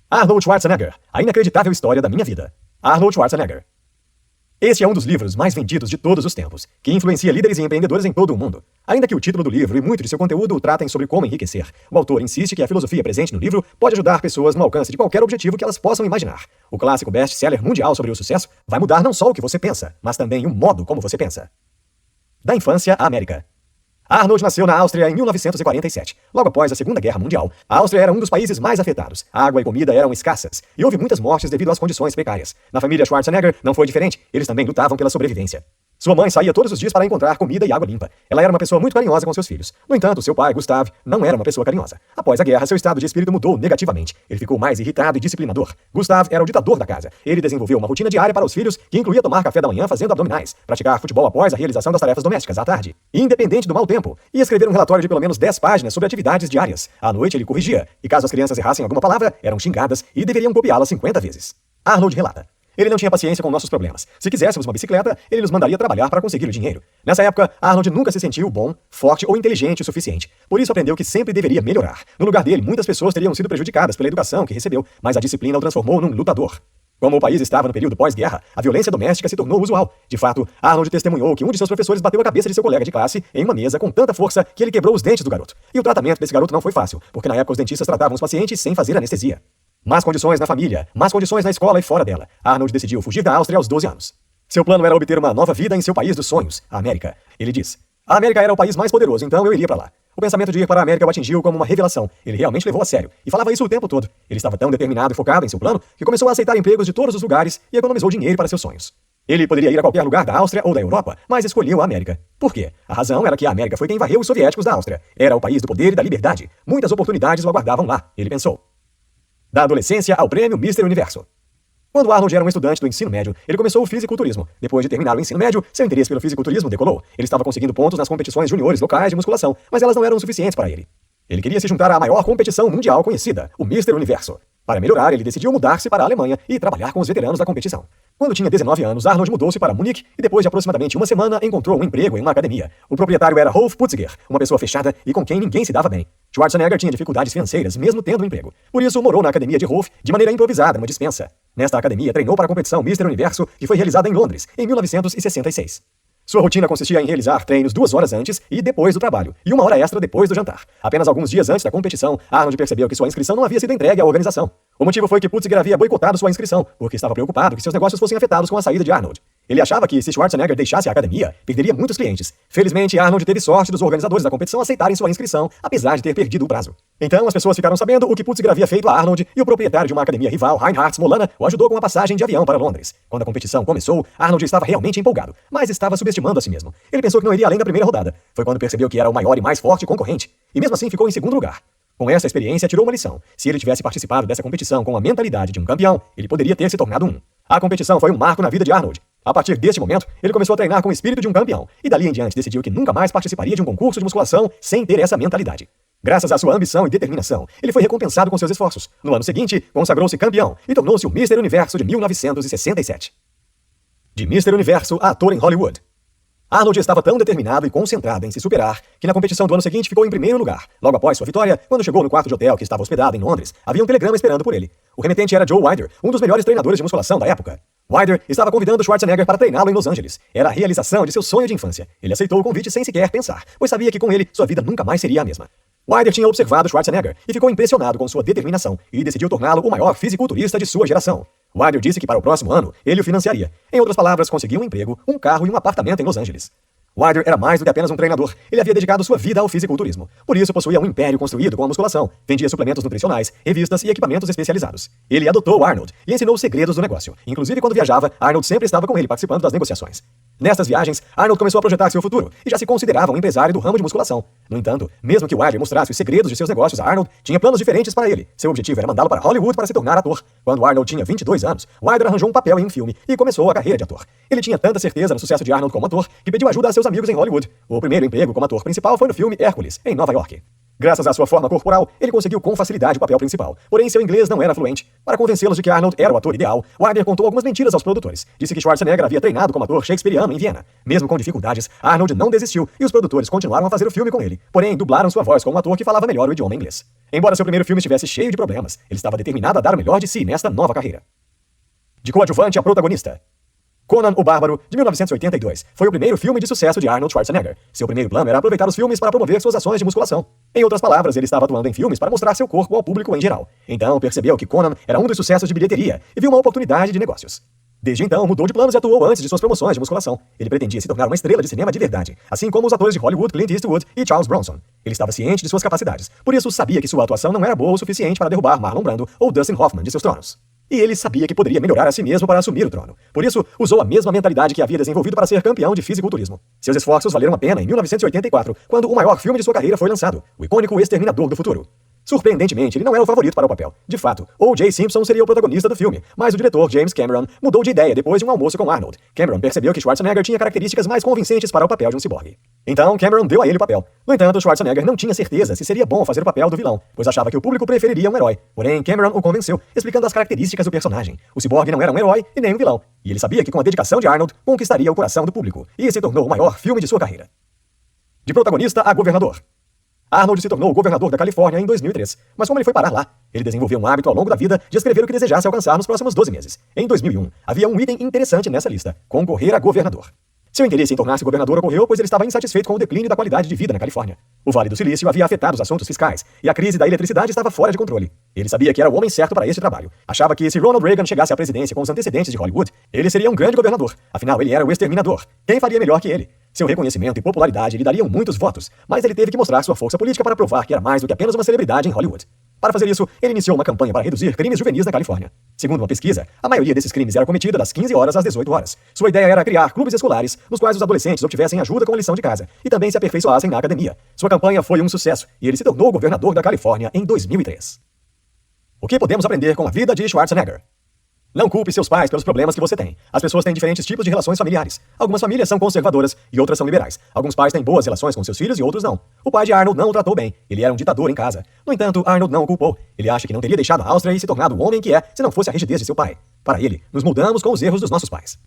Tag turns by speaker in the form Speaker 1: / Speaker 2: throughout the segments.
Speaker 1: Arnold Schwarzenegger, a inacreditável história da minha vida. Arnold Schwarzenegger. Este é um dos livros mais vendidos de todos os tempos, que influencia líderes e empreendedores em todo o mundo. Ainda que o título do livro e muito de seu conteúdo tratem sobre como enriquecer, o autor insiste que a filosofia presente no livro pode ajudar pessoas no alcance de qualquer objetivo que elas possam imaginar. O clássico best-seller mundial sobre o sucesso vai mudar não só o que você pensa, mas também o modo como você pensa. Da infância à América. Arnold nasceu na Áustria em 1947. Logo após a Segunda Guerra Mundial, a Áustria era um dos países mais afetados. Água e comida eram escassas, e houve muitas mortes devido às condições precárias. Na família Schwarzenegger não foi diferente, eles também lutavam pela sobrevivência. Sua mãe saía todos os dias para encontrar comida e água limpa. Ela era uma pessoa muito carinhosa com seus filhos. No entanto, seu pai, Gustav, não era uma pessoa carinhosa. Após a guerra, seu estado de espírito mudou negativamente. Ele ficou mais irritado e disciplinador. Gustav era o ditador da casa. Ele desenvolveu uma rotina diária para os filhos, que incluía tomar café da manhã fazendo abdominais, praticar futebol após a realização das tarefas domésticas à tarde, independente do mau tempo, e escrever um relatório de pelo menos 10 páginas sobre atividades diárias. À noite, ele corrigia, e caso as crianças errassem alguma palavra, eram xingadas e deveriam copiá-la 50 vezes. Arnold relata: ele não tinha paciência com nossos problemas. Se quiséssemos uma bicicleta, ele nos mandaria trabalhar para conseguir o dinheiro. Nessa época, Arnold nunca se sentiu bom, forte ou inteligente o suficiente. Por isso aprendeu que sempre deveria melhorar. No lugar dele, muitas pessoas teriam sido prejudicadas pela educação que recebeu, mas a disciplina o transformou num lutador. Como o país estava no período pós-guerra, a violência doméstica se tornou usual. De fato, Arnold testemunhou que um de seus professores bateu a cabeça de seu colega de classe em uma mesa com tanta força que ele quebrou os dentes do garoto. E o tratamento desse garoto não foi fácil, porque na época os dentistas tratavam os pacientes sem fazer anestesia. Más condições na família, más condições na escola e fora dela. Arnold decidiu fugir da Áustria aos 12 anos. Seu plano era obter uma nova vida em seu país dos sonhos, a América. Ele diz: a América era o país mais poderoso, então eu iria para lá. O pensamento de ir para a América o atingiu como uma revelação. Ele realmente levou a sério, e falava isso o tempo todo. Ele estava tão determinado e focado em seu plano, que começou a aceitar empregos de todos os lugares e economizou dinheiro para seus sonhos. Ele poderia ir a qualquer lugar da Áustria ou da Europa, mas escolheu a América. Por quê? A razão era que a América foi quem varreu os soviéticos da Áustria. Era o país do poder e da liberdade. Muitas oportunidades o aguardavam lá, ele pensou. Da adolescência ao prêmio Mister Universo. Quando Arnold era um estudante do ensino médio, ele começou o fisiculturismo. Depois de terminar o ensino médio, seu interesse pelo fisiculturismo decolou. Ele estava conseguindo pontos nas competições juniores locais de musculação, mas elas não eram suficientes para ele. Ele queria se juntar à maior competição mundial conhecida, o Mister Universo. Para melhorar, ele decidiu mudar-se para a Alemanha e trabalhar com os veteranos da competição. Quando tinha 19 anos, Arnold mudou-se para Munique e depois de aproximadamente uma semana encontrou um emprego em uma academia. O proprietário era Rolf Putziger, uma pessoa fechada e com quem ninguém se dava bem. Schwarzenegger tinha dificuldades financeiras, mesmo tendo um emprego. Por isso, morou na academia de Rolf de maneira improvisada, numa dispensa. Nesta academia, treinou para a competição Mister Universo, que foi realizada em Londres, em 1966. Sua rotina consistia em realizar treinos 2 horas antes e depois do trabalho, e 1 hora extra depois do jantar. Apenas alguns dias antes da competição, Arnold percebeu que sua inscrição não havia sido entregue à organização. O motivo foi que Putziger havia boicotado sua inscrição, porque estava preocupado que seus negócios fossem afetados com a saída de Arnold. Ele achava que, se Schwarzenegger deixasse a academia, perderia muitos clientes. Felizmente, Arnold teve sorte dos organizadores da competição aceitarem sua inscrição, apesar de ter perdido o prazo. Então, as pessoas ficaram sabendo o que Putziger havia feito a Arnold, e o proprietário de uma academia rival, Reinhard Smolana, o ajudou com uma passagem de avião para Londres. Quando a competição começou, Arnold estava realmente empolgado, mas estava subestimando a si mesmo. Ele pensou que não iria além da primeira rodada. Foi quando percebeu que era o maior e mais forte concorrente, e mesmo assim ficou em segundo lugar. Com essa experiência, tirou uma lição. Se ele tivesse participado dessa competição com a mentalidade de um campeão, ele poderia ter se tornado um. A competição foi um marco na vida de Arnold. A partir deste momento, ele começou a treinar com o espírito de um campeão, e dali em diante decidiu que nunca mais participaria de um concurso de musculação sem ter essa mentalidade. Graças à sua ambição e determinação, ele foi recompensado com seus esforços. No ano seguinte, consagrou-se campeão e tornou-se o Mister Universo de 1967. De Mister Universo a ator em Hollywood. Arnold estava tão determinado e concentrado em se superar que na competição do ano seguinte ficou em primeiro lugar. Logo após sua vitória, quando chegou no quarto de hotel que estava hospedado em Londres, havia um telegrama esperando por ele. O remetente era Joe Weider, um dos melhores treinadores de musculação da época. Weider estava convidando Schwarzenegger para treiná-lo em Los Angeles. Era a realização de seu sonho de infância. Ele aceitou o convite sem sequer pensar, pois sabia que com ele sua vida nunca mais seria a mesma. Weider tinha observado Schwarzenegger e ficou impressionado com sua determinação e decidiu torná-lo o maior fisiculturista de sua geração. Weider disse que para o próximo ano ele o financiaria. Em outras palavras, conseguiu um emprego, um carro e um apartamento em Los Angeles. Weider era mais do que apenas um treinador. Ele havia dedicado sua vida ao fisiculturismo. Por isso, possuía um império construído com a musculação. Vendia suplementos nutricionais, revistas e equipamentos especializados. Ele adotou Arnold e ensinou os segredos do negócio. Inclusive, quando viajava, Arnold sempre estava com ele participando das negociações. Nestas viagens, Arnold começou a projetar seu futuro e já se considerava um empresário do ramo de musculação. No entanto, mesmo que Weider mostrasse os segredos de seus negócios a Arnold, tinha planos diferentes para ele. Seu objetivo era mandá-lo para Hollywood para se tornar ator. Quando Arnold tinha 22 anos, Weider arranjou um papel em um filme e começou a carreira de ator. Ele tinha tanta certeza no sucesso de Arnold como ator que pediu ajuda a seus amigos em Hollywood. O primeiro emprego como ator principal foi no filme Hércules, em Nova York. Graças à sua forma corporal, ele conseguiu com facilidade o papel principal. Porém, seu inglês não era fluente. Para convencê-los de que Arnold era o ator ideal, Wagner contou algumas mentiras aos produtores. Disse que Schwarzenegger havia treinado como ator shakespeariano em Viena. Mesmo com dificuldades, Arnold não desistiu e os produtores continuaram a fazer o filme com ele. Porém, dublaram sua voz com um ator que falava melhor o idioma inglês. Embora seu primeiro filme estivesse cheio de problemas, ele estava determinado a dar o melhor de si nesta nova carreira. De coadjuvante a protagonista. Conan o Bárbaro, de 1982, foi o primeiro filme de sucesso de Arnold Schwarzenegger. Seu primeiro plano era aproveitar os filmes para promover suas ações de musculação. Em outras palavras, ele estava atuando em filmes para mostrar seu corpo ao público em geral. Então, percebeu que Conan era um dos sucessos de bilheteria e viu uma oportunidade de negócios. Desde então, mudou de planos e atuou antes de suas promoções de musculação. Ele pretendia se tornar uma estrela de cinema de verdade, assim como os atores de Hollywood Clint Eastwood e Charles Bronson. Ele estava ciente de suas capacidades, por isso sabia que sua atuação não era boa o suficiente para derrubar Marlon Brando ou Dustin Hoffman de seus tronos. E ele sabia que poderia melhorar a si mesmo para assumir o trono. Por isso, usou a mesma mentalidade que havia desenvolvido para ser campeão de fisiculturismo. Seus esforços valeram a pena em 1984, quando o maior filme de sua carreira foi lançado, o icônico Exterminador do Futuro. Surpreendentemente, ele não era o favorito para o papel. De fato, O.J. Simpson seria o protagonista do filme, mas o diretor James Cameron mudou de ideia depois de um almoço com Arnold. Cameron percebeu que Schwarzenegger tinha características mais convincentes para o papel de um ciborgue. Então, Cameron deu a ele o papel. No entanto, Schwarzenegger não tinha certeza se seria bom fazer o papel do vilão, pois achava que o público preferiria um herói. Porém, Cameron o convenceu, explicando as características do personagem. O ciborgue não era um herói e nem um vilão, e ele sabia que com a dedicação de Arnold, conquistaria o coração do público, e se tornou o maior filme de sua carreira. De protagonista a governador. Arnold se tornou o governador da Califórnia em 2003. Mas como ele foi parar lá? Ele desenvolveu um hábito ao longo da vida de escrever o que desejasse alcançar nos próximos 12 meses. Em 2001, havia um item interessante nessa lista: concorrer a governador. Seu interesse em tornar-se governador ocorreu pois ele estava insatisfeito com o declínio da qualidade de vida na Califórnia. O Vale do Silício havia afetado os assuntos fiscais e a crise da eletricidade estava fora de controle. Ele sabia que era o homem certo para este trabalho. Achava que se Ronald Reagan chegasse à presidência com os antecedentes de Hollywood, ele seria um grande governador. Afinal, ele era o exterminador. Quem faria melhor que ele? Seu reconhecimento e popularidade lhe dariam muitos votos, mas ele teve que mostrar sua força política para provar que era mais do que apenas uma celebridade em Hollywood. Para fazer isso, ele iniciou uma campanha para reduzir crimes juvenis na Califórnia. Segundo uma pesquisa, a maioria desses crimes era cometida das 15 horas às 18 horas. Sua ideia era criar clubes escolares, nos quais os adolescentes obtivessem ajuda com a lição de casa e também se aperfeiçoassem na academia. Sua campanha foi um sucesso e ele se tornou governador da Califórnia em 2003. O que podemos aprender com a vida de Schwarzenegger? Não culpe seus pais pelos problemas que você tem. As pessoas têm diferentes tipos de relações familiares. Algumas famílias são conservadoras e outras são liberais. Alguns pais têm boas relações com seus filhos e outros não. O pai de Arnold não o tratou bem. Ele era um ditador em casa. No entanto, Arnold não o culpou. Ele acha que não teria deixado a Áustria e se tornado o homem que é se não fosse a rigidez de seu pai. Para ele, nos moldamos com os erros dos nossos pais.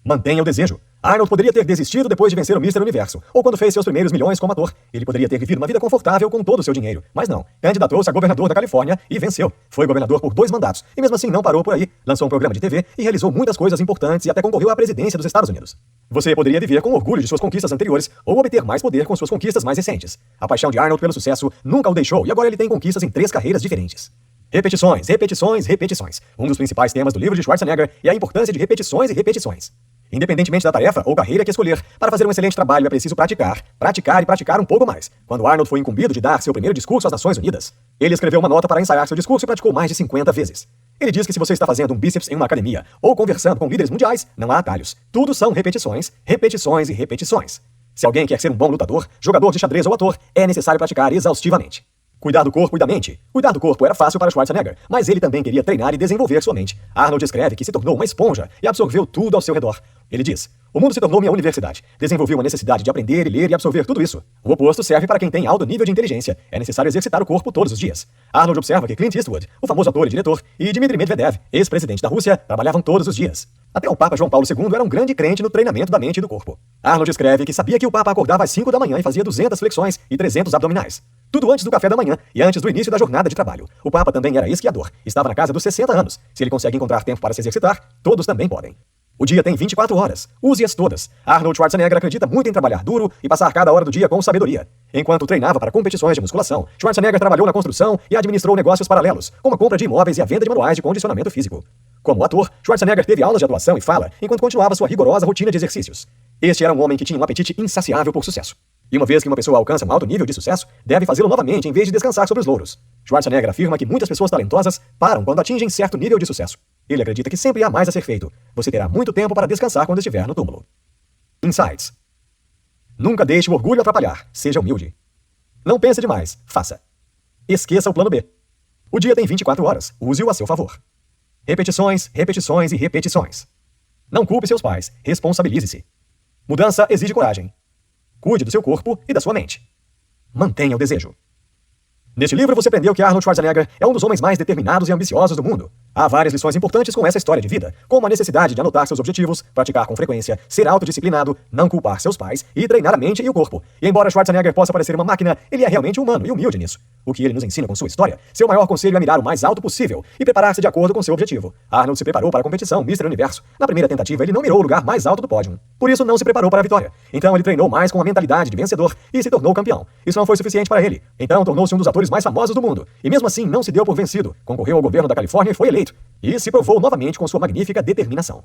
Speaker 1: Mantenha o desejo. Arnold poderia ter desistido depois de vencer o Mr. Universo, ou quando fez seus primeiros milhões como ator. Ele poderia ter vivido uma vida confortável com todo o seu dinheiro, mas não. Candidatou-se a governador da Califórnia e venceu. Foi governador por 2 mandatos, e mesmo assim não parou por aí. Lançou um programa de TV e realizou muitas coisas importantes e até concorreu à presidência dos Estados Unidos. Você poderia viver com orgulho de suas conquistas anteriores, ou obter mais poder com suas conquistas mais recentes. A paixão de Arnold pelo sucesso nunca o deixou, e agora ele tem conquistas em 3 carreiras diferentes. Repetições, repetições, repetições. Um dos principais temas do livro de Schwarzenegger é a importância de repetições e repetições. Independentemente da tarefa ou carreira que escolher, para fazer um excelente trabalho é preciso praticar, praticar e praticar um pouco mais. Quando Arnold foi incumbido de dar seu primeiro discurso às Nações Unidas, ele escreveu uma nota para ensaiar seu discurso e praticou mais de 50 vezes. Ele diz que se você está fazendo um bíceps em uma academia ou conversando com líderes mundiais, não há atalhos. Tudo são repetições, repetições e repetições. Se alguém quer ser um bom lutador, jogador de xadrez ou ator, é necessário praticar exaustivamente. Cuidar do corpo e da mente. Cuidar do corpo era fácil para Schwarzenegger, mas ele também queria treinar e desenvolver sua mente. Arnold escreve que se tornou uma esponja e absorveu tudo ao seu redor. Ele diz: o mundo se tornou minha universidade. Desenvolvi uma necessidade de aprender e ler e absorver tudo isso. O oposto serve para quem tem alto nível de inteligência. É necessário exercitar o corpo todos os dias. Arnold observa que Clint Eastwood, o famoso ator e diretor, e Dmitry Medvedev, ex-presidente da Rússia, trabalhavam todos os dias. Até o Papa João Paulo II era um grande crente no treinamento da mente e do corpo. Arnold escreve que sabia que o Papa acordava às 5 da manhã e fazia 200 flexões e 300 abdominais. Tudo antes do café da manhã e antes do início da jornada de trabalho. O Papa também era esquiador. Estava na casa dos 60 anos. Se ele consegue encontrar tempo para se exercitar, todos também podem. O dia tem 24 horas. Use-as todas. Arnold Schwarzenegger acredita muito em trabalhar duro e passar cada hora do dia com sabedoria. Enquanto treinava para competições de musculação, Schwarzenegger trabalhou na construção e administrou negócios paralelos, como a compra de imóveis e a venda de manuais de condicionamento físico. Como ator, Schwarzenegger teve aulas de atuação e fala enquanto continuava sua rigorosa rotina de exercícios. Este era um homem que tinha um apetite insaciável por sucesso. E uma vez que uma pessoa alcança um alto nível de sucesso, deve fazê-lo novamente em vez de descansar sobre os louros. Schwarzenegger afirma que muitas pessoas talentosas param quando atingem certo nível de sucesso. Ele acredita que sempre há mais a ser feito. Você terá muito tempo para descansar quando estiver no túmulo. Insights. Nunca deixe o orgulho atrapalhar. Seja humilde. Não pense demais. Faça. Esqueça o plano B. O dia tem 24 horas. Use-o a seu favor. Repetições, repetições e repetições. Não culpe seus pais. Responsabilize-se. Mudança exige coragem. Cuide do seu corpo e da sua mente. Mantenha o desejo. Neste livro você aprendeu que Arnold Schwarzenegger é um dos homens mais determinados e ambiciosos do mundo. Há várias lições importantes com essa história de vida, como a necessidade de anotar seus objetivos, praticar com frequência, ser autodisciplinado, não culpar seus pais e treinar a mente e o corpo. E embora Schwarzenegger possa parecer uma máquina, ele é realmente humano e humilde nisso. O que ele nos ensina com sua história, seu maior conselho é mirar o mais alto possível e preparar-se de acordo com seu objetivo. Arnold se preparou para a competição Mr. Universo. Na primeira tentativa, ele não mirou o lugar mais alto do pódio. Por isso, não se preparou para a vitória. Então, ele treinou mais com a mentalidade de vencedor e se tornou campeão. Isso não foi suficiente para ele. Então, tornou-se um dos atores mais famosos do mundo. E mesmo assim, não se deu por vencido. Concorreu ao governo da Califórnia e foi eleito. E se provou novamente com sua magnífica determinação.